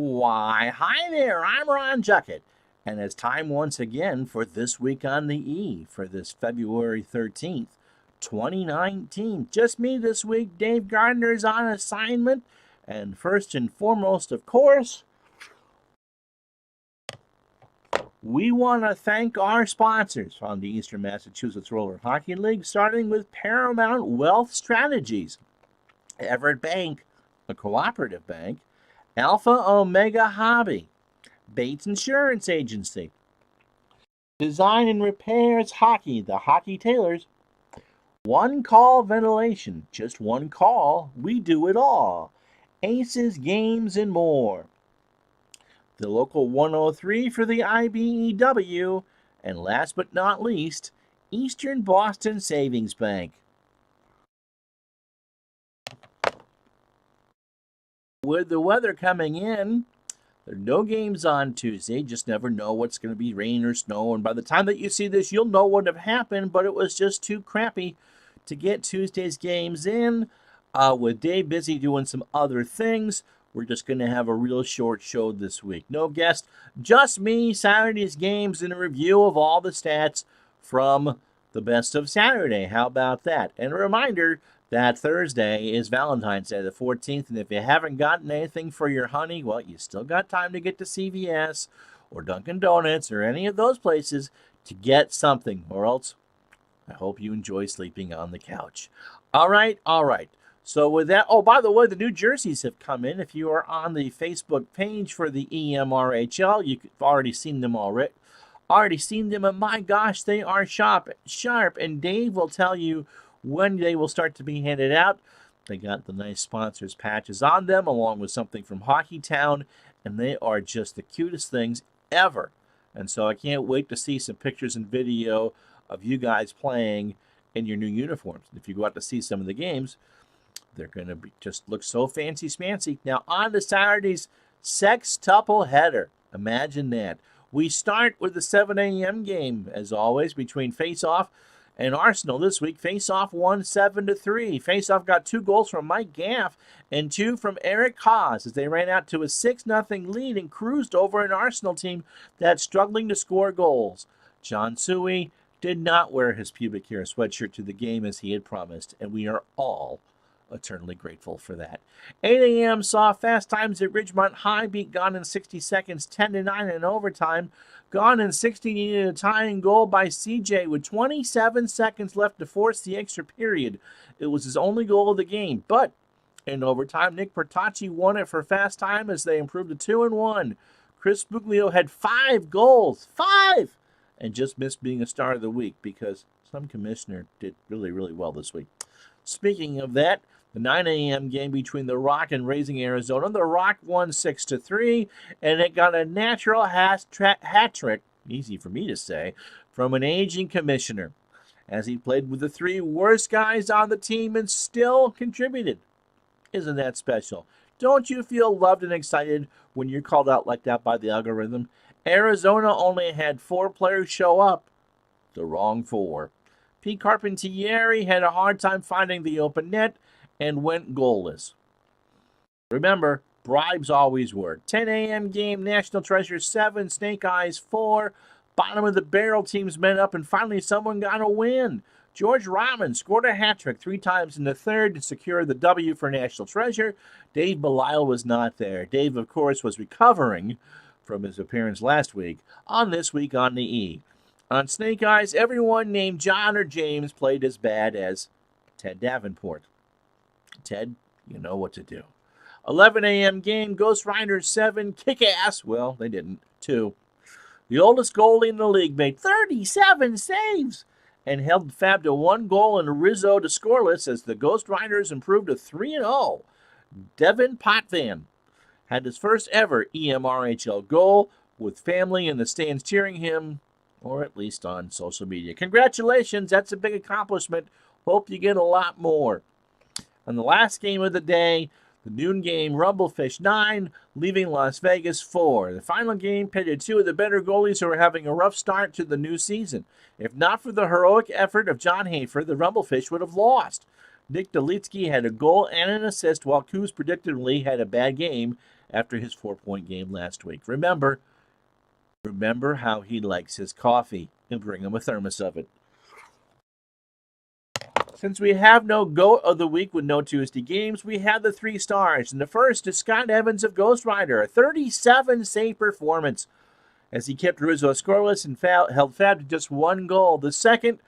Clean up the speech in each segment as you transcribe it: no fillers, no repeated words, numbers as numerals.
Why, hi there, I'm Ron Juckett, and it's time once again for This Week on the E for this February 13th, 2019. Just me this week. Dave Gardner's on assignment, and first and foremost, of course, we want to thank our sponsors on the Eastern Massachusetts Roller Hockey League, starting with Paramount Wealth Strategies, Everett Bank, a cooperative bank, Alpha Omega Hobby, Bates Insurance Agency, Design and Repairs Hockey, the Hockey Tailors, One Call Ventilation, just one call, we do it all, Aces Games and more, the Local 103 for the IBEW, and last but not least, Eastern Boston Savings Bank. With the weather coming in, there are no games on Tuesday. Just never know what's going to be rain or snow. And by the time that you see this, you'll know what have happened. But it was just too crappy to get Tuesday's games in. With Dave busy doing some other things, we're just going to have a real short show this week. No guest, just me, Saturday's games, and a review of all the stats from the best of Saturday. How about that? And a reminder that Thursday is Valentine's Day, the 14th, and if you haven't gotten anything for your honey, well, you still got time to get to CVS or Dunkin' Donuts or any of those places to get something, or else I hope you enjoy sleeping on the couch. All right. So with that, oh, by the way, the new jerseys have come in. If you are on the Facebook page for the EMRHL, you've already seen them already. And my gosh, they are sharp, and Dave will tell you when they will start to be handed out. They got the nice sponsors patches on them, along with something from Hockeytown, and they are just the cutest things ever. And so I can't wait to see some pictures and video of you guys playing in your new uniforms. If you go out to see some of the games, they're going to be just look so fancy smancy. Now on to Saturday's sextuple header. Imagine that. We start with the 7 a.m. game, as always, between Face-Off and Arsenal this week. Face-Off won 7-3. Face-Off got 2 goals from Mike Gaff and 2 from Eric Haas as they ran out to a 6-0 lead and cruised over an Arsenal team that's struggling to score goals. John Suey did not wear his pubic hair sweatshirt to the game as he had promised, and we are all eternally grateful for that. 8 a.m. saw Fast Times at Ridgemont High beat Gone in 60 Seconds 10-9 in overtime. Gone in 60 needed a tying goal by CJ with 27 seconds left to force the extra period. It was his only goal of the game, but in overtime, Nick Bertacci won it for Fast Time as they improved to 2-1. Chris Buglio had 5 goals, and just missed being a star of the week because some commissioner did really, really well this week. Speaking of that, the 9 a.m. game between the Rock and Raising Arizona. The Rock won 6-3, and it got a natural hat trick, easy for me to say, from an aging commissioner, as he played with the 3 worst guys on the team and still contributed. Isn't that special? Don't you feel loved and excited when you're called out like that by the algorithm? Arizona only had 4 players show up. The wrong 4. Pete Carpentieri had a hard time finding the open net and went goalless. Remember, bribes always work. 10 a.m. game, National Treasure 7, Snake Eyes 4. Bottom of the barrel teams met up, and finally someone got a win. George Rahman scored a hat trick 3 times in the third to secure the W for National Treasure. Dave Belisle was not there. Dave, of course, was recovering from his appearance last week on This Week on the E. On Snake Eyes, everyone named John or James played as bad as Ted Davenport. Ted, you know what to do. 11 a.m. game, Ghost Riders 7, kick-ass, well, they didn't, 2. The oldest goalie in the league made 37 saves and held Fab to 1 goal and Rizzo to scoreless as the Ghost Riders improved to 3-0. Devin Potvin had his first ever EMRHL goal with family in the stands cheering him, or at least on social media. Congratulations, that's a big accomplishment. Hope you get a lot more. On the last game of the day, the noon game, Rumblefish 9, leaving Las Vegas 4. The final game pitted 2 of the better goalies who are having a rough start to the new season. If not for the heroic effort of John Hafer, the Rumblefish would have lost. Nick Delitsky had a goal and an assist, while Coos predictably had a bad game after his 4-point game last week. Remember how he likes his coffee, and bring him a thermos of it. Since we have no GOAT of the week with no Tuesday games, we have the 3 stars. And the first is Scott Evans of Ghost Rider, a 37-save performance as he kept Rizzo scoreless and held Fab to just 1 goal. The second,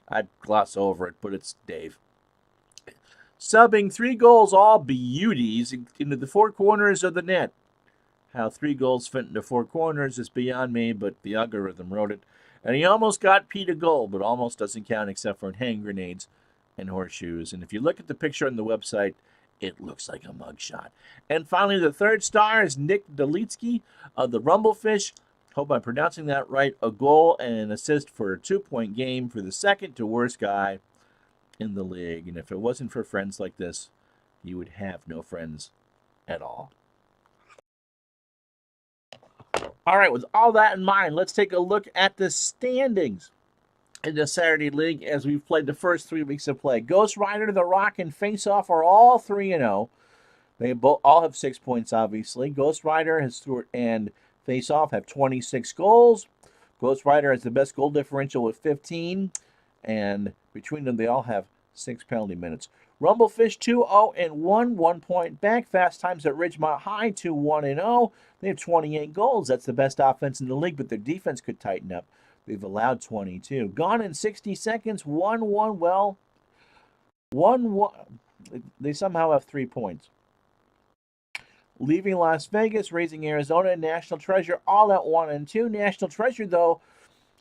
I'd gloss over it, but it's Dave. Subbing 3 goals, all beauties, into the 4 corners of the net. How 3 goals fit into 4 corners is beyond me, but the algorithm wrote it. And he almost got Pete a goal, but almost doesn't count except for hand grenades and horseshoes. And if you look at the picture on the website, it looks like a mugshot. And finally, the 3rd star is Nick Delitsky of the Rumblefish. Hope I'm pronouncing that right. A goal and an assist for a 2-point game for the second to worst guy in the league. And if it wasn't for friends like this, you would have no friends at all. All right, with all that in mind, let's take a look at the standings in the Saturday League as we've played the first 3 weeks of play. Ghost Rider, The Rock, and Face Off are all 3-0. They all have 6 points, obviously. Ghost Rider and Face Off have 26 goals. Ghost Rider has the best goal differential with 15, and between them, they all have 6 penalty minutes. Rumblefish 2-0-1, 1 point back. Fast Times at Ridgemont High 2-1-0. They have 28 goals. That's the best offense in the league, but their defense could tighten up. They've allowed 22. Gone in 60 seconds, 1-1. Well, 1-1. They somehow have 3 points. Leaving Las Vegas, Raising Arizona, and National Treasure all at 1-2. National Treasure, though,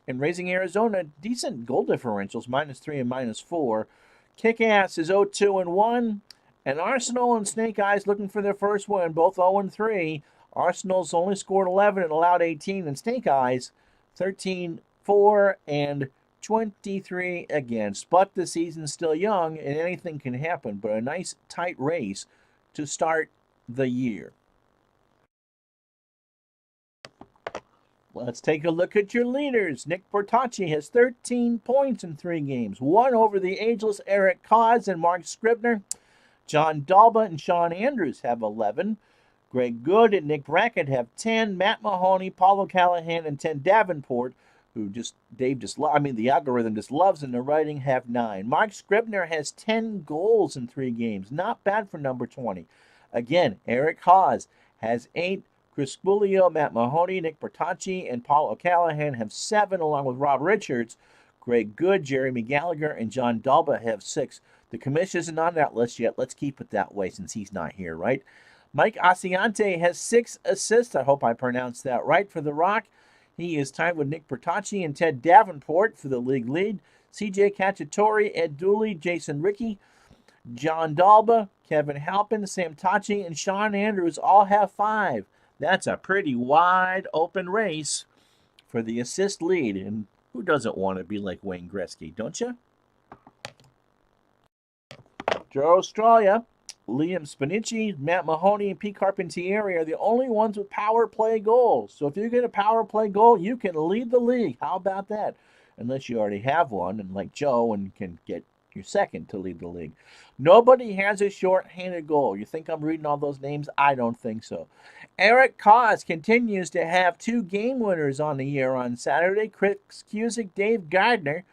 and Raising Arizona, decent goal differentials, -3 and -4. Kick-Ass is 0-2-1. And Arsenal and Snake Eyes looking for their first win, both 0-3. Arsenal's only scored 11 and allowed 18, and Snake Eyes 13-4 and 23 against. But the season's still young, and anything can happen. But a nice, tight race to start the year. Let's take a look at your leaders. Nick Bertocci has 13 points in 3 games. 1 over the ageless Eric Cause and Mark Scribner. John Dalba and Sean Andrews have 11. Greg Good and Nick Brackett have 10. Matt Mahoney, Paulo Callahan, and Ted Davenport, who the algorithm just loves in the writing, have 9. Mark Scribner has 10 goals in 3 games. Not bad for number 20. Again, Eric Hawes has 8. Chris Spulio, Matt Mahoney, Nick Bertocci, and Paul O'Callahan have 7, along with Rob Richards. Greg Good, Jeremy Gallagher, and John Dalba have 6. The commission isn't on that list yet. Let's keep it that way since he's not here, right? Mike Asiante has 6 assists. I hope I pronounced that right for the Rock. He is tied with Nick Bertocci and Ted Davenport for the league lead. CJ Cacciatore, Ed Dooley, Jason Rickey, John Dalba, Kevin Halpin, Sam Tachi, and Sean Andrews all have 5. That's a pretty wide open race for the assist lead. And who doesn't want to be like Wayne Gretzky, don't you? Joe Australia, Liam Spanici, Matt Mahoney, and Pete Carpentieri are the only ones with power play goals. So if you get a power play goal, you can lead the league. How about that? Unless you already have one, and like Joe, and can get your second to lead the league. Nobody has a short-handed goal. You think I'm reading all those names? I don't think so. Eric Cause continues to have 2 game winners on the year on Saturday. Chris Cusick, Dave Gardner,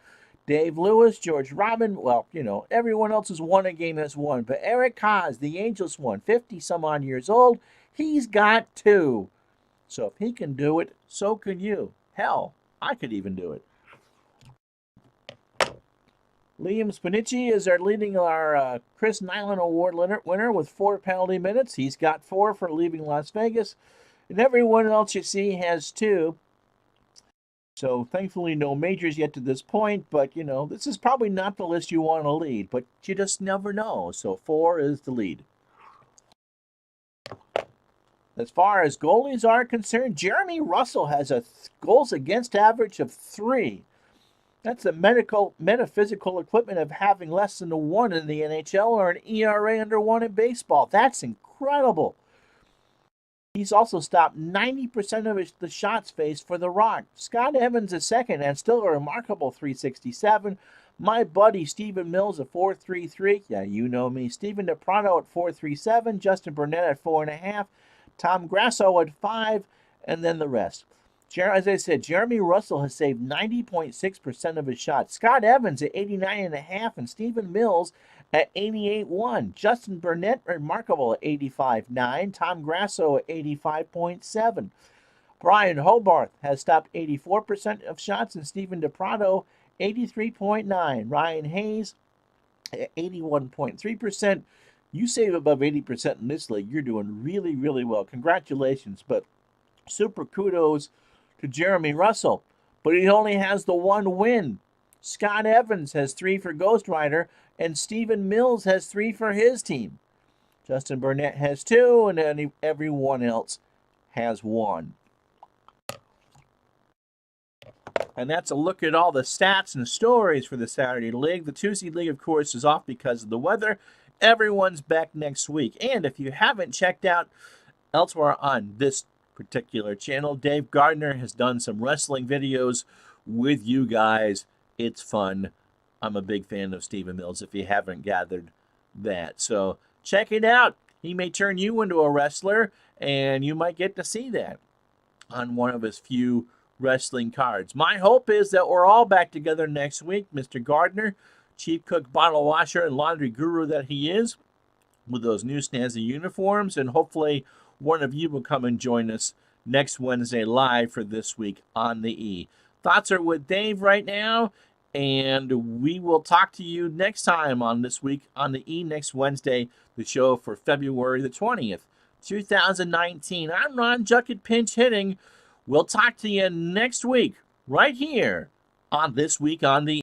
Dave Lewis, George Robin. Well, everyone else has won a game has won. But Eric Cause, the ageless one, 50-some-odd years old, he's got 2. So if he can do it, so can you. Hell, I could even do it. Liam Spanici is leading our Chris Nyland Award winner with 4 penalty minutes. He's got 4 for leaving Las Vegas. And everyone else you see has 2. So thankfully no majors yet to this point. But, this is probably not the list you want to lead. But you just never know. So 4 is the lead. As far as goalies are concerned, Jeremy Russell has a goals against average of 3. That's the metaphysical equivalent of having less than a 1 in the NHL or an ERA under 1 in baseball. That's incredible. He's also stopped 90% of the shots faced for the Rock. Scott Evans is second and still a remarkable .367. My buddy Stephen Mills at 433. Yeah, you know me. Stephen DePrano at 437. Justin Burnett at 4.5. Tom Grasso at 5. And then the rest. As I said, Jeremy Russell has saved 90.6% of his shots. Scott Evans at 89.5, and Stephen Mills at 88.1. Justin Burnett, remarkable at 85.9. Tom Grasso at 85.7. Brian Hobarth has stopped 84% of shots, and Stephen DePrano 83.9. Ryan Hayes at 81.3%. You save above 80% in this league, you're doing really, really well. Congratulations, but super kudos to Jeremy Russell, but he only has the one win. Scott Evans has 3 for Ghost Rider, and Stephen Mills has 3 for his team. Justin Burnett has 2, and everyone else has 1. And that's a look at all the stats and stories for the Saturday League. The Tuesday League, of course, is off because of the weather. Everyone's back next week. And if you haven't checked out elsewhere on this particular channel, Dave Gardner has done some wrestling videos with you guys. It's fun. I'm a big fan of Stephen Mills, if you haven't gathered that. So check it out. He may turn you into a wrestler, and you might get to see that on one of his few wrestling cards. My hope is that we're all back together next week. Mr. Gardner, chief cook, bottle washer, and laundry guru that he is, with those new snazzy uniforms, and hopefully one of you will come and join us next Wednesday live for This Week on the E. Thoughts are with Dave right now, and we will talk to you next time on This Week on the E next Wednesday, the show for February the 20th, 2019. I'm Ron Juckett, pinch hitting. We'll talk to you next week right here on This Week on the